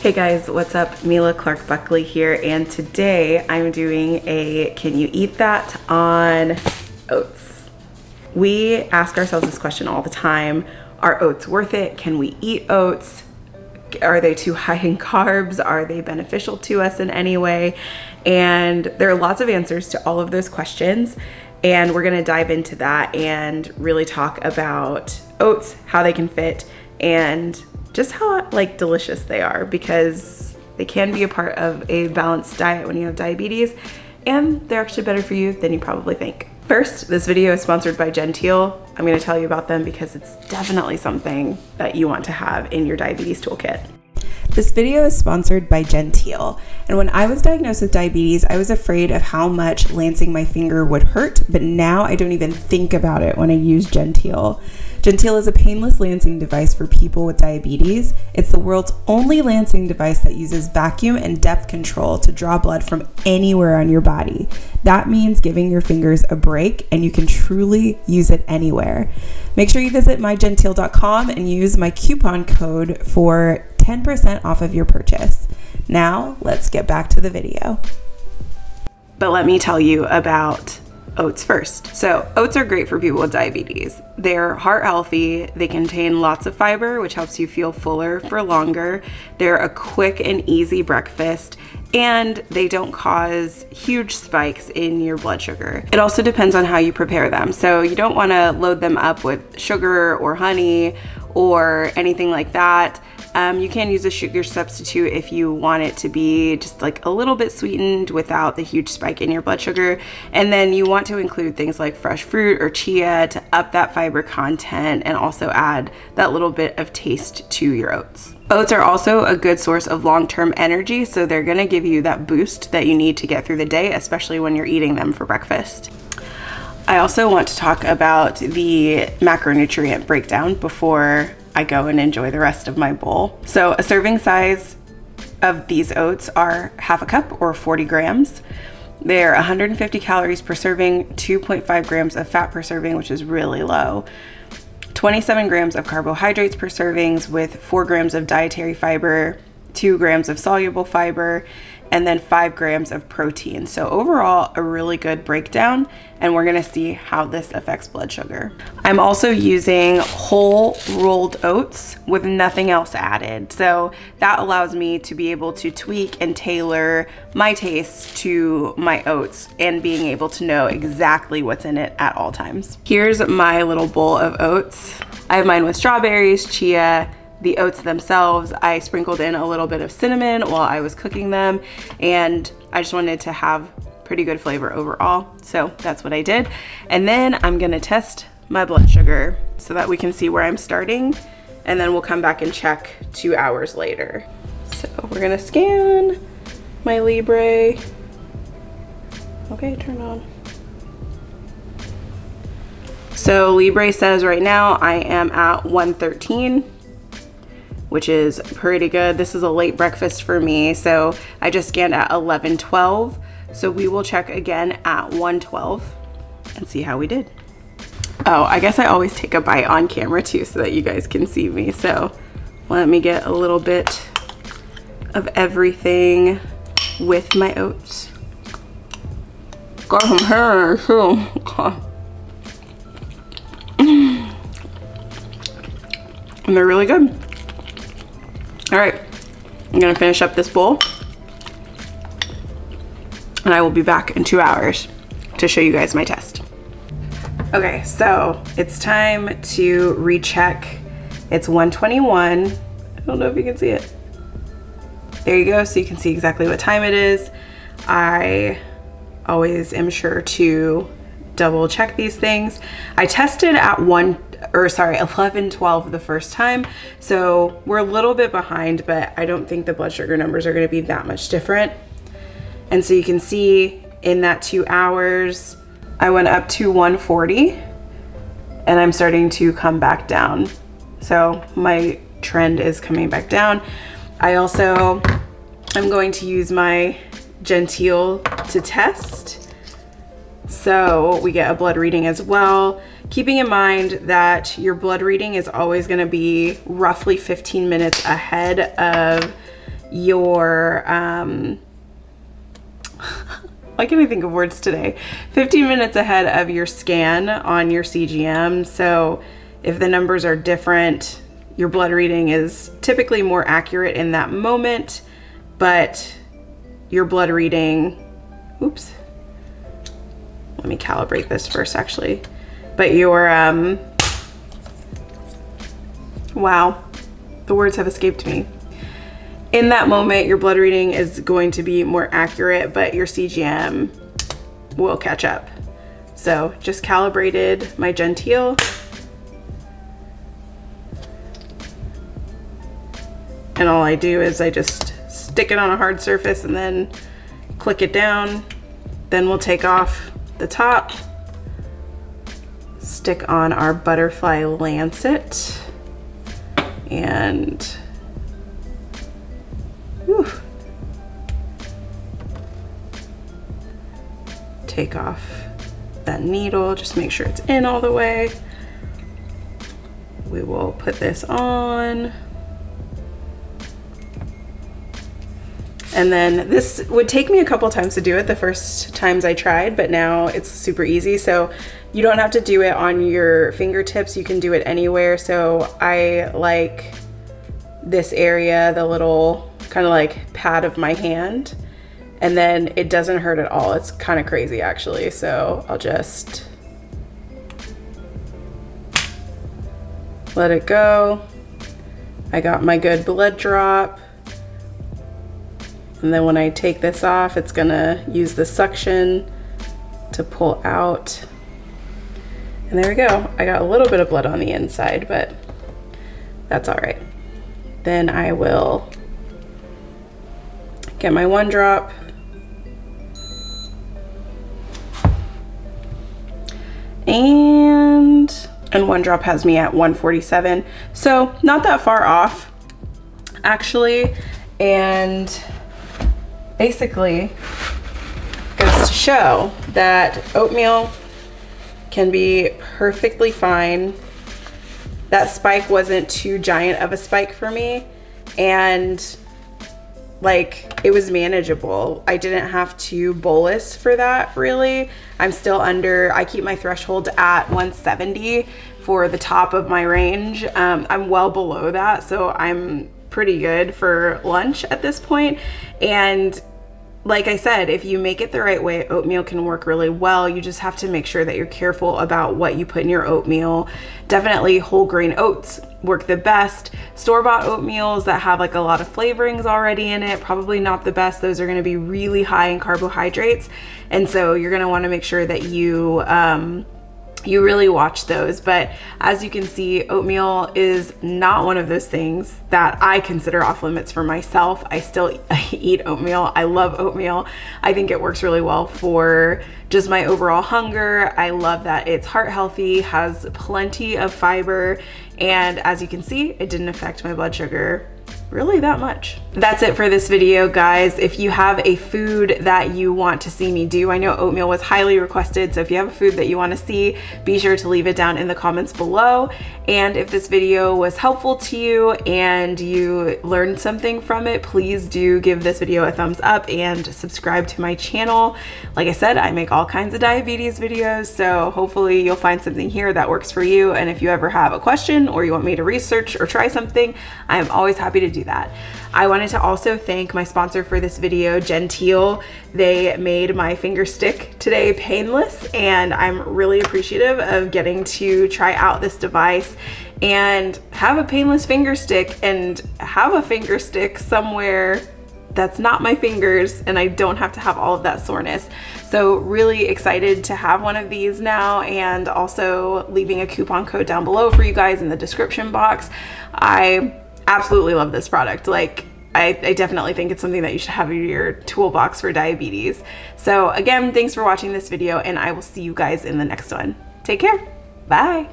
Hey guys, what's up? Mila Clark Buckley here, and today I'm doing a can you eat that on oats. We ask ourselves this question all the time. Are oats worth it? Can we eat oats? Are they too high in carbs? Are they beneficial to us in any way? And there are lots of answers to all of those questions, and we're gonna dive into that and really talk about oats, how they can fit, and just how like delicious they are, because they can be a part of a balanced diet when you have diabetes, and they're actually better for you than you probably think. First, this video is sponsored by Genteel. I'm gonna tell you about them because it's definitely something that you want to have in your diabetes toolkit. This video is sponsored by Genteel, and when I was diagnosed with diabetes, I was afraid of how much lancing my finger would hurt, but now I don't even think about it when I use Genteel. Genteel is a painless lancing device for people with diabetes. It's the world's only lancing device that uses vacuum and depth control to draw blood from anywhere on your body. That means giving your fingers a break, and you can truly use it anywhere. Make sure you visit mygenteel.com and use my coupon code for 10% off of your purchase. Now, let's get back to the video. But let me tell you about oats first. So oats are great for people with diabetes. They're heart healthy. They contain lots of fiber, which helps you feel fuller for longer. They're a quick and easy breakfast, and they don't cause huge spikes in your blood sugar. It also depends on how you prepare them. So you don't want to load them up with sugar or honey or anything like that. You can use a sugar substitute if you want it to be just like a little bit sweetened without the huge spike in your blood sugar. And then you want to include things like fresh fruit or chia to up that fiber content and also add that little bit of taste to your oats. Oats are also a good source of long-term energy, so they're gonna give you that boost that you need to get through the day, especially when you're eating them for breakfast. I also want to talk about the macronutrient breakdown before I go and enjoy the rest of my bowl. So a serving size of these oats are half a cup or 40 grams. They're 150 calories per serving, 2.5 grams of fat per serving, which is really low. 27 grams of carbohydrates per servings with 4 grams of dietary fiber, 2 grams of soluble fiber, and then 5 grams of protein. So overall, a really good breakdown, and we're gonna see how this affects blood sugar. I'm also using whole rolled oats with nothing else added. So that allows me to be able to tweak and tailor my taste to my oats and being able to know exactly what's in it at all times. Here's my little bowl of oats. I have mine with strawberries, chia, the oats themselves. I sprinkled in a little bit of cinnamon while I was cooking them, and I just wanted to have pretty good flavor overall. So that's what I did. And then I'm gonna test my blood sugar so that we can see where I'm starting, and then we'll come back and check 2 hours later. So we're gonna scan my Libre. Okay, turn on. So Libre says right now I am at 113. Which is pretty good. This is a late breakfast for me, so I just scanned at 11:12. So we will check again at 1:12 and see how we did. Oh, I guess I always take a bite on camera too so that you guys can see me. So let me get a little bit of everything with my oats. Got some hair too. And they're really good. All right, I'm gonna finish up this bowl, and I will be back in 2 hours to show you guys my test. Okay, so it's time to recheck. It's 1:21. I don't know if you can see it. There you go, so you can see exactly what time it is. I always am sure to double check these things. I tested at 11:12 the first time, so we're a little bit behind, but I don't think the blood sugar numbers are going to be that much different. And so you can see in that 2 hours, I went up to 140, and I'm starting to come back down. So my trend is coming back down. I also am going to use my Genteel to test. So we get a blood reading as well. Keeping in mind that your blood reading is always gonna be roughly 15 minutes ahead of your, why can't I think of words today? 15 minutes ahead of your scan on your CGM. So if the numbers are different, your blood reading is typically more accurate in that moment, but your blood reading, oops, let me calibrate this first actually. But your, wow, the words have escaped me. In that moment, your blood reading is going to be more accurate, but your CGM will catch up. So just calibrated my Genteel. And all I do is I just stick it on a hard surface and then click it down. Then we'll take off the top, stick on our butterfly lancet, and whew, take off that needle, just make sure it's in all the way. We will put this on. And then this would take me a couple times to do it the first times I tried, but now it's super easy. So you don't have to do it on your fingertips, you can do it anywhere. So I like this area, the little kind of like pad of my hand, and then it doesn't hurt at all. It's kind of crazy actually. So I'll just let it go. I got my good blood drop. And then when I take this off, it's gonna use the suction to pull out. And there we go. I got a little bit of blood on the inside, but that's all right. Then I will get my 1 drop. And 1 drop has me at 147. So not that far off, actually. And basically goes to show that oatmeal can be perfectly fine. That spike wasn't too giant of a spike for me, and like it was manageable. I didn't have to bolus for that really. I'm still under, I keep my threshold at 170 for the top of my range. I'm well below that, so I'm pretty good for lunch at this point. And like I said, if you make it the right way, oatmeal can work really well. You just have to make sure that you're careful about what you put in your oatmeal. Definitely whole grain oats work the best. Store-bought oatmeals that have like a lot of flavorings already in it, probably not the best. Those are gonna be really high in carbohydrates. And so you're gonna wanna make sure that you really watch those. But as you can see, oatmeal is not one of those things that I consider off limits for myself. I still eat oatmeal. I love oatmeal. I think it works really well for just my overall hunger. I love that it's heart healthy, has plenty of fiber, and as you can see, it didn't affect my blood sugar really that much. That's it for this video, guys. If you have a food that you want to see me do, I know oatmeal was highly requested, so if you have a food that you want to see, be sure to leave it down in the comments below. And if this video was helpful to you and you learned something from it, please do give this video a thumbs up and subscribe to my channel. Like I said, I make all kinds of diabetes videos, so hopefully you'll find something here that works for you. And if you ever have a question or you want me to research or try something, I am always happy to do that. I wanted to also thank my sponsor for this video, Genteel. They made my finger stick today painless, and I'm really appreciative of getting to try out this device and have a painless finger stick and have a finger stick somewhere that's not my fingers, and I don't have to have all of that soreness. So really excited to have one of these now, and also leaving a coupon code down below for you guys in the description box. I absolutely love this product. Like, I definitely think it's something that you should have in your toolbox for diabetes. So again, thanks for watching this video, and I will see you guys in the next one. Take care. Bye.